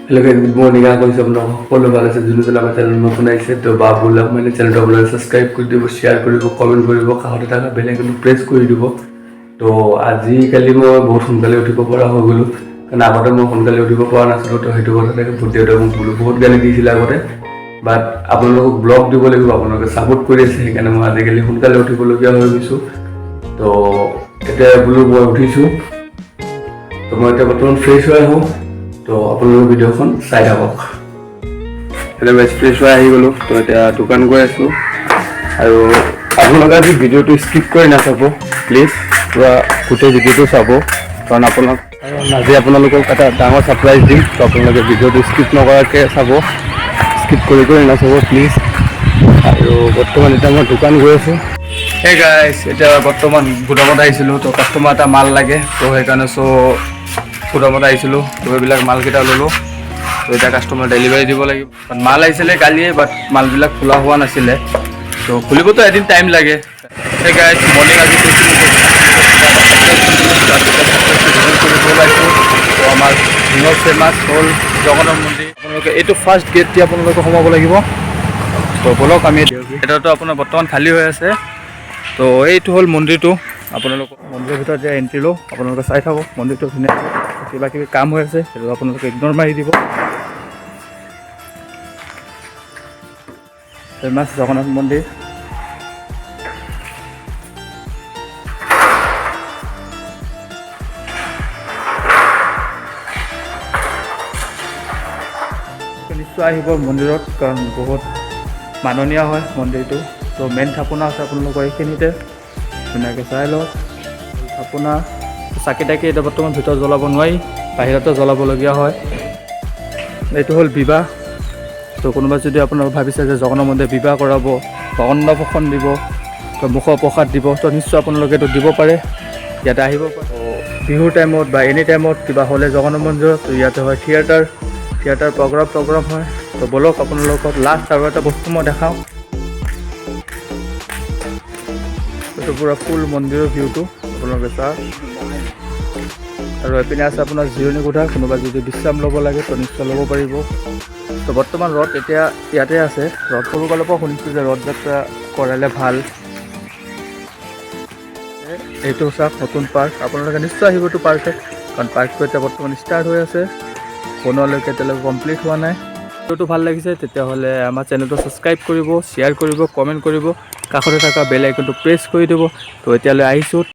hello guys good morning आप सब लोग फॉलो वाले से जुने चला चैनल में बनाइছে তো বাবুলা মানে চ্যানেলটা আপনারা সাবস্ক্রাইব করে দিব শেয়ার কৰিব কমেন্ট কৰিব কাহতে থাকা বেল আইকনটো প্ৰেছ কৰি দিব তো আজি কালি মই বহুত সোনকালে উঠিব পৰা হৈ গলো কাৰণ আগতে মই সোনকালে উঠিব পৰা নাছিলো তো সেইটো কথাতে ভিডিঅ'টো মোক বহুত গালি দিছিল আগতে বাট আপোনালোকক ব্লগ দিব লাগিব আপোনালোকে সাপোৰ্ট কৰি আছে সেইকাৰণে মই আজি কালি সোনকালে উঠিবলগীয়া হৈ গৈছো তো এতিয়া বুলু মই উঠিছো তো মই এতিয়া বৰ্তমান ফ্ৰেছ হৈ আহো তো আপোনালোকৰ ভিডিঅ'খন চাই থাকক এতিয়া মই ফ্ৰেছ হৈ আহি গ'লো তো এতিয়া দোকান গৈ আছোঁ আৰু আপোনালোকে আজি ভিডিঅ'টো স্কিপ কৰি নাচাব প্লিজ পুৰা গোটেই ভিডিঅ'টো চাব কাৰণ আজি আপোনালোকক এটা ডাঙৰ ছাৰপ্ৰাইজ দিম তো আপোনালোকে ভিডিঅ'টো স্কিপ নকৰাকৈ চাব স্কিপ কৰি নাচাব প্লিজ আৰু বৰ্তমান এতিয়া মই দোকান গৈ আছোঁ হে গাইছ এতিয়া বৰ্তমান গুদামত আহিছিলোঁ তো কাষ্টমাৰ এটা মাল লাগে তো সেইকাৰণে গুদামত আহিছিলোঁ তো এইবিলাক মালকেইটা ল'লোঁ তো এতিয়া কাষ্টমাৰ ডেলিভাৰী দিব লাগিব মাল আহিছিলে কালিয়ে বাট মালবিলাক খোলা হোৱা নাছিলে তো খুলিবতো এদিন টাইম লাগে সেই গাইছ মৰ্ণিং আজি তো আমাৰ দিনৰ ফেমাছ হ'ল জগন্নাথ মন্দিৰ আপোনালোকে এইটো ফাৰ্ষ্ট গেট দি আপোনালোকে সোমাব লাগিব তো বলক আমি এটাতো আপোনাৰ বৰ্তমান খালী হৈ আছে তো এইটো হ'ল মন্দিৰটো আপোনালোকক মন্দিৰৰ ভিতৰত যে এণ্ট্ৰি লওঁ আপোনালোকে চাই থাকক মন্দিৰটো ধুনীয়া কিবা কিবি কাম হৈ আছে সেইটো আপোনালোকে ইগন'ৰ মাৰি দিব ফেমাছ জগন্নাথ মন্দিৰ নিশ্চয় আহিব মন্দিৰত কাৰণ বহুত মাননীয় হয় মন্দিৰটো তো মেইন থাপনা আছে আপোনালোকৰ এইখিনিতে ধুনীয়াকৈ চাই লওক থাপনা চাকি তাকি এতিয়া বৰ্তমান ভিতৰত জ্বলাব নোৱাৰি বাহিৰতে জ্বলাবলগীয়া হয় এইটো হ'ল বিবাহ তো কোনোবা যদি আপোনালোকে ভাবিছে যে জগন্নাথ মন্দিৰ বিবাহ কৰাব বা অন্নপ্ৰসন দিব তো মুখৰ প্ৰসাদ দিব তো নিশ্চয় আপোনালোকে এইটো দিব পাৰে ইয়াতে আহিব পাৰে বিহুৰ টাইমত বা এনি টাইমত কিবা হ'লে জগন্নাথ মন্দিৰত তো ইয়াতে হয় থিয়েটাৰ প্ৰগ্ৰাম হয় তো বলক আপোনালোকক লাষ্ট আৰু এটা বস্তু মই দেখাওঁ এইটো পূৰা ফুল মন্দিৰৰ ভিউটো আপোনালোকে চাওক আৰু এইপিনে আছে আপোনাৰ জিৰণি কোঠা কোনোবা যদি বিশ্ৰাম ল'ব লাগে তো নিশ্চয় ল'ব পাৰিব তো বৰ্তমান ৰথ এতিয়া ইয়াতে আছে ৰথ সৰুকালৰ পৰা শুনিছোঁ যে ৰথ যাত্ৰা কৰালে ভাল এইটো চাওক নতুন পাৰ্ক আপোনালোকে নিশ্চয় আহিব এইটো পাৰ্কত কাৰণ পাৰ্কটো এতিয়া বৰ্তমান ষ্টাৰ্ট হৈ আছে বনোৱালৈকে এতিয়ালৈকে কমপ্লিট হোৱা নাই ভিডিঅ'টো ভাল লাগিছে তেতিয়াহ'লে আমাৰ চেনেলটো ছাবস্ক্ৰাইব কৰিব শ্বেয়াৰ কৰিব কমেণ্ট কৰিব কাষতে থকা বেল আইকনটো প্ৰেছ কৰি দিব তো এতিয়ালৈ আহিছোঁ